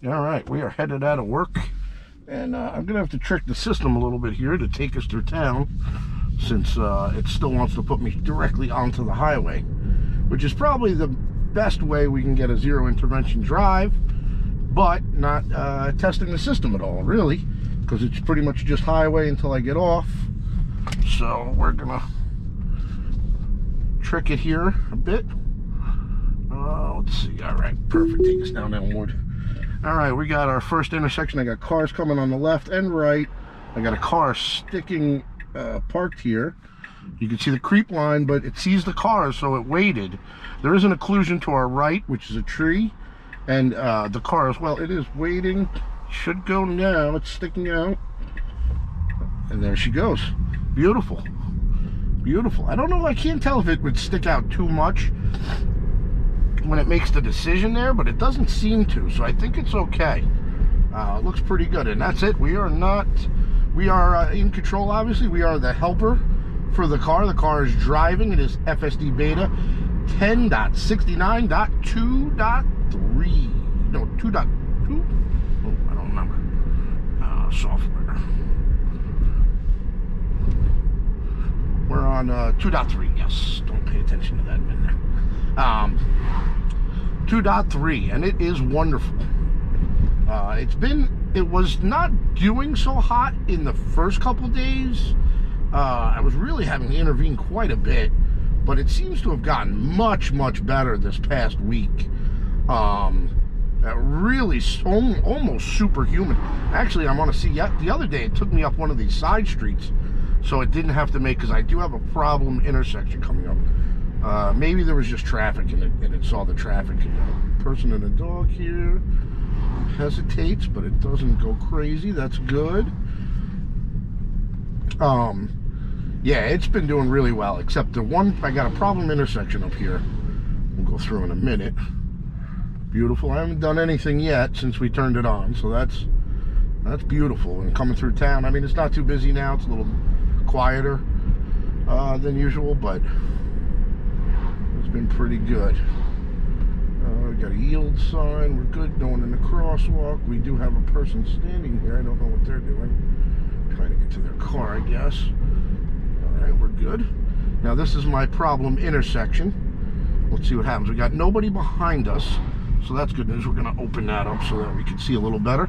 All right, we are headed out of work, and I'm gonna have to trick the system a little bit here to take us through town, since it still wants to put me directly onto the highway, which is probably the best way we can get a zero intervention drive, but not testing the system at all, really, because it's pretty much just highway until I get off. So we're gonna trick it here a bit. Let's see. All right, perfect. Take us down Elmwood. All right, we got our first intersection. I got cars coming on the left and right. I got a car sticking parked here. You can see the creep line, but it sees the cars, so it waited. There is an occlusion to our right, which is a tree, and the car as well. It is waiting. Should go now. It's sticking out, and there she goes. Beautiful, beautiful. I don't know. I can't tell if it would stick out too much when it makes the decision there, but it doesn't seem to, so I think it's okay. It looks pretty good, and that's it. We are in control, obviously. We are the helper for the car. The car is driving. It is fsdbeta 10.69.2.3. No, 2.2? Oh, I don't remember. Software. We're on 2.3, yes. Don't pay attention to that in there. 2.3, and it is wonderful. It was not doing so hot in the first couple days. I was really having to intervene quite a bit, but it seems to have gotten much, much better this past week. Really almost superhuman. Actually, I want to see, the other day it took me up one of these side streets, so it didn't have to make, because I do have a problem intersection coming up. Maybe there was just traffic and it saw the traffic. A person and a dog here hesitates, but it doesn't go crazy. That's good. Yeah, it's been doing really well, except the one, I got a problem intersection up here. We'll go through in a minute. Beautiful. I haven't done anything yet since we turned it on, so that's beautiful. And coming through town, I mean, it's not too busy now. It's a little quieter than usual, but it's been pretty good. We got a yield sign. We're good going in the crosswalk. We do have a person standing here. I don't know what they're doing. Trying to get to their car, I guess. All right, we're good. Now this is my problem intersection. Let's see what happens. We got nobody behind us, so that's good news. We're going to open that up so that we can see a little better.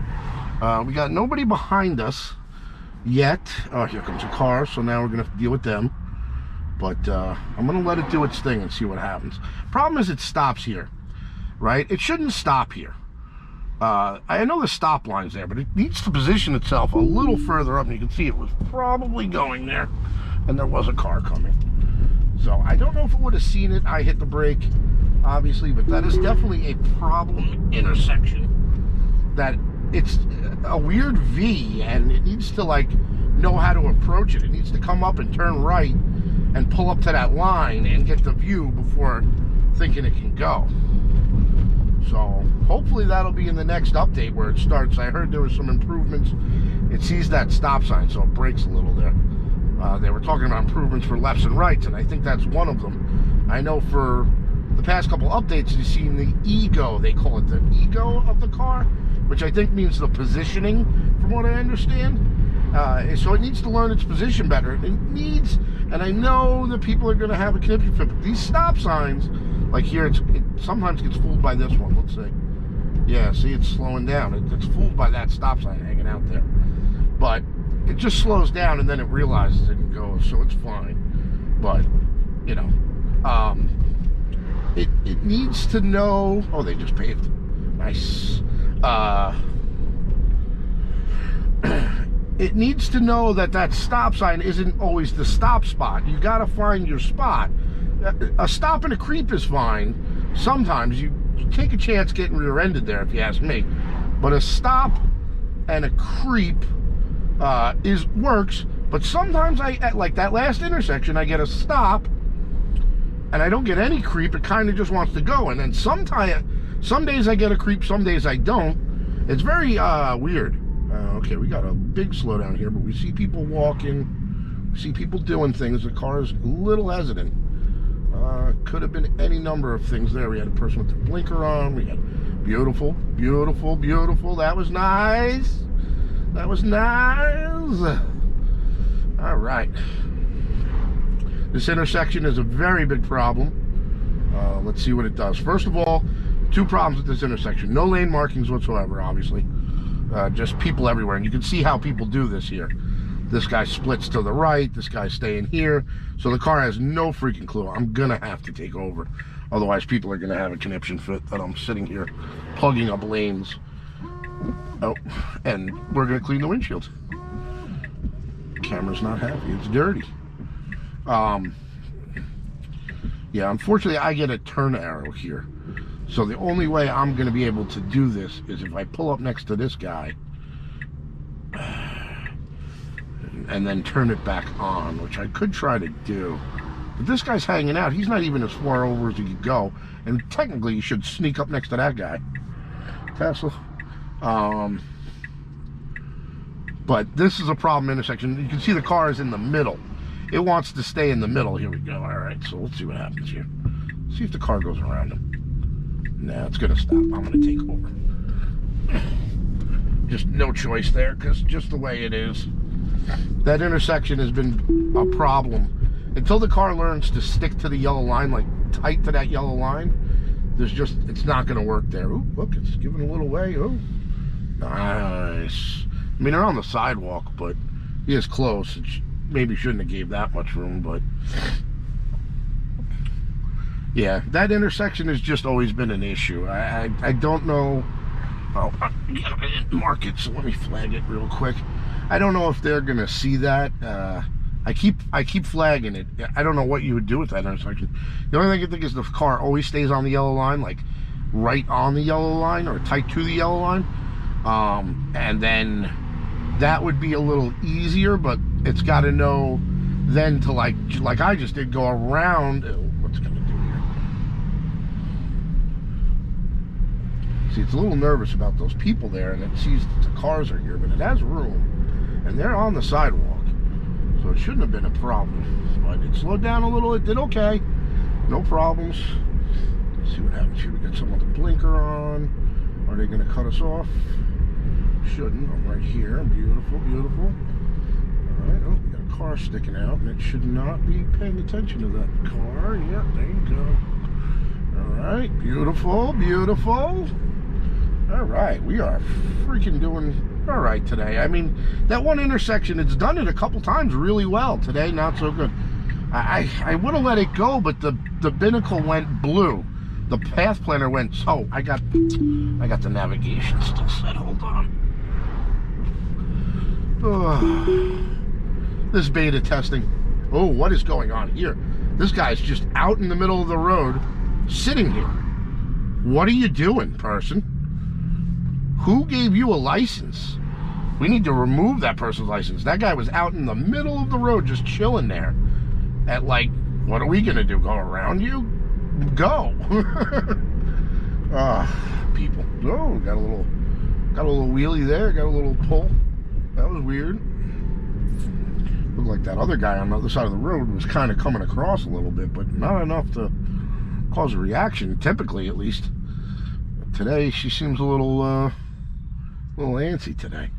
We got nobody behind us yet. Oh, here comes a car, so now we're going to have to deal with them. But I'm going to let it do its thing and see what happens. Problem is it stops here, right? It shouldn't stop here. I know the stop line's there, but it needs to position itself a little further up. And you can see it was probably going there, and there was a car coming. So I don't know if it would have seen it. I hit the brake, obviously, but that is definitely a problem intersection. That it's a weird V, and it needs to, like, know how to approach it. It needs to come up and turn right and pull up to that line and get the view before thinking it can go. So hopefully that'll be in the next update where it starts. I heard there was some improvements. It sees that stop sign, so it brakes a little there. They were talking about improvements for lefts and rights, and I think that's one of them. I know for the past couple updates, you've seen the ego. They call it the ego of the car, which I think means the positioning, from what I understand. So it needs to learn its position better. It needs, and I know that people are going to have a conniption fit, but these stop signs, like here, it sometimes gets fooled by this one. Let's see. Yeah, see, it's slowing down. It's fooled by that stop sign hanging out there. But it just slows down, and then it realizes it and goes, so it's fine. But, you know, it needs to know. Oh, they just paved. Nice. It needs to know that that stop sign isn't always the stop spot. You got to find your spot. A stop and a creep is fine. Sometimes you take a chance getting rear-ended there, if you ask me. But a stop and a creep works. But sometimes at like that last intersection, I get a stop and I don't get any creep. It kind of just wants to go. And then some days I get a creep, some days I don't. It's very weird. Okay, we got a big slowdown here, but we see people walking, we see people doing things. The car is a little hesitant. Could have been any number of things there. We had a person with their blinker on. We had Beautiful, beautiful, beautiful. That was nice. That was nice. All right. This intersection is a very big problem. Let's see what it does. First of all, two problems with this intersection. No lane markings whatsoever, obviously. Just people everywhere. And you can see how people do this here. This guy splits to the right. This guy's staying here. So the car has no freaking clue. I'm going to have to take over. Otherwise, people are going to have a conniption fit that I'm sitting here plugging up lanes. Oh, and we're going to clean the windshield. Camera's not happy. It's dirty. Yeah, unfortunately, I get a turn arrow here. So the only way I'm going to be able to do this is if I pull up next to this guy and then turn it back on, which I could try to do. But this guy's hanging out. He's not even as far over as he could go. And technically, you should sneak up next to that guy. Tesla. But this is a problem intersection. You can see the car is in the middle. It wants to stay in the middle. Here we go. All right, so let's see what happens here. See if the car goes around him. No, it's going to stop. I'm going to take over. Just no choice there, because just the way it is. That intersection has been a problem. Until the car learns to stick to the yellow line, like tight to that yellow line, it's not going to work there. Ooh, look, it's giving a little way. Oh, nice. I mean, they're on the sidewalk, but he is close. Maybe shouldn't have gave that much room, but yeah, that intersection has just always been an issue. I don't know. Oh, I didn't mark it, so let me flag it real quick. I don't know if they're gonna see that. I keep flagging it. I don't know what you would do with that intersection. The only thing I can think is the car always stays on the yellow line, like right on the yellow line or tight to the yellow line, and then that would be a little easier. But it's got to know then to like I just did, go around. What's it gonna do here? See, it's a little nervous about those people there, and it sees that the cars are here, but it has room, and they're on the sidewalk. So it shouldn't have been a problem, but it slowed down a little. It did okay, no problems. Let's see what happens here. We got someone with a blinker on. Are they going to cut us off? Shouldn't. I'm right here. Beautiful, beautiful. All right. Oh, we got a car sticking out, and it should not be paying attention to that car. Yeah, there you go. All right, beautiful, beautiful. All right, we are freaking doing all right today. I mean, that one intersection, it's done it a couple times really well. Today, not so good. I would have let it go, but the binnacle went blue. The path planner went, so I got the navigation still set. Hold on. Oh, this beta testing. Oh, what is going on here? This guy's just out in the middle of the road, sitting here. What are you doing, person? Who gave you a license? We need to remove that person's license. That guy was out in the middle of the road just chilling there. At like, what are we gonna do? Go around you? Go. People. Oh, got a little wheelie there, got a little pull. That was weird. Looked like that other guy on the other side of the road was kind of coming across a little bit, but not enough to cause a reaction, typically at least. But today she seems a little antsy today.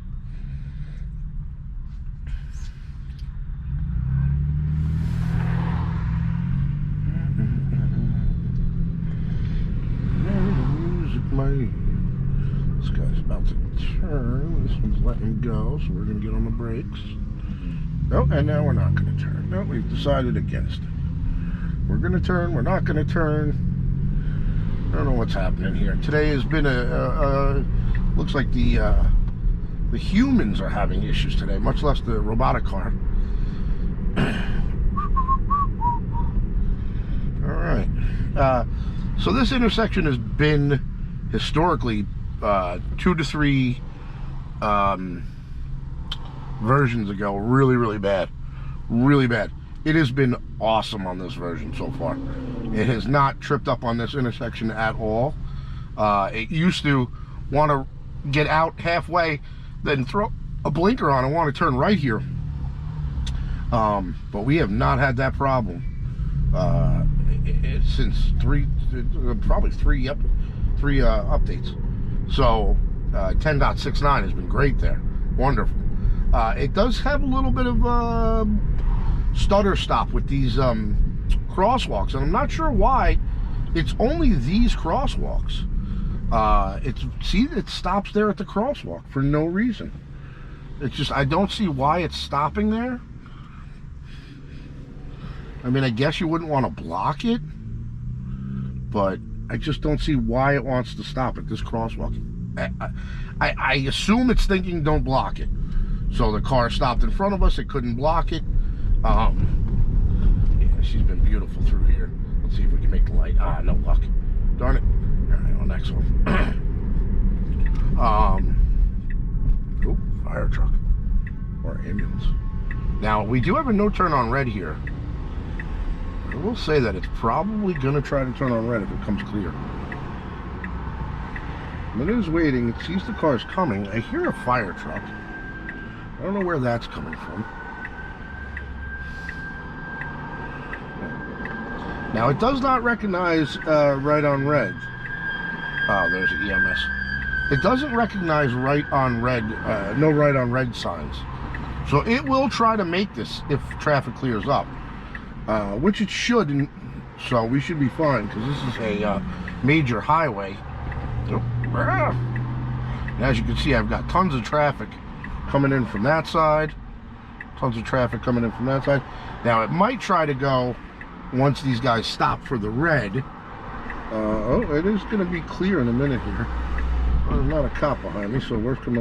This guy's about to turn. This one's letting go, so we're going to get on the brakes. Oh, and now we're not going to turn. No, we've decided against it. We're going to turn. We're not going to turn. I don't know what's happening here. Today has been looks like the humans are having issues today, much less the robotic car. All right. So this intersection has been historically 2 to 3 versions ago really bad. It has been awesome on this version so far. It has not tripped up on this intersection at all. It used to want to get out halfway, then throw a blinker on and want to turn right here, but we have not had that problem since probably three three updates. So 10.69 has been great there. Wonderful. It does have a little bit of stutter stop with these crosswalks, and I'm not sure why. It's only these crosswalks. It stops there at the crosswalk for no reason. It's just, I don't see why it's stopping there. I mean, I guess you wouldn't want to block it, but I just don't see why it wants to stop at this crosswalk. I assume it's thinking don't block it. So the car stopped in front of us, it couldn't block it. Yeah, she's been beautiful through here. Let's see if we can make the light. No luck. Darn it. All right, on next one. Oh, fire truck or ambulance. Now, we do have a no turn on red here. I will say that it's probably going to try to turn on red if it comes clear. But it is waiting. It sees the cars coming. I hear a fire truck. I don't know where that's coming from. Now, it does not recognize right on red. Oh, there's the EMS. It doesn't recognize right on red, no right on red signs. So it will try to make this if traffic clears up, which it shouldn't. So we should be fine because this is a major highway. And as you can see, I've got tons of traffic coming in from that side. Tons of traffic coming in from that side. Now, it might try to go once these guys stop for the red. Oh, it is going to be clear in a minute here. There's not a cop behind me, so worst come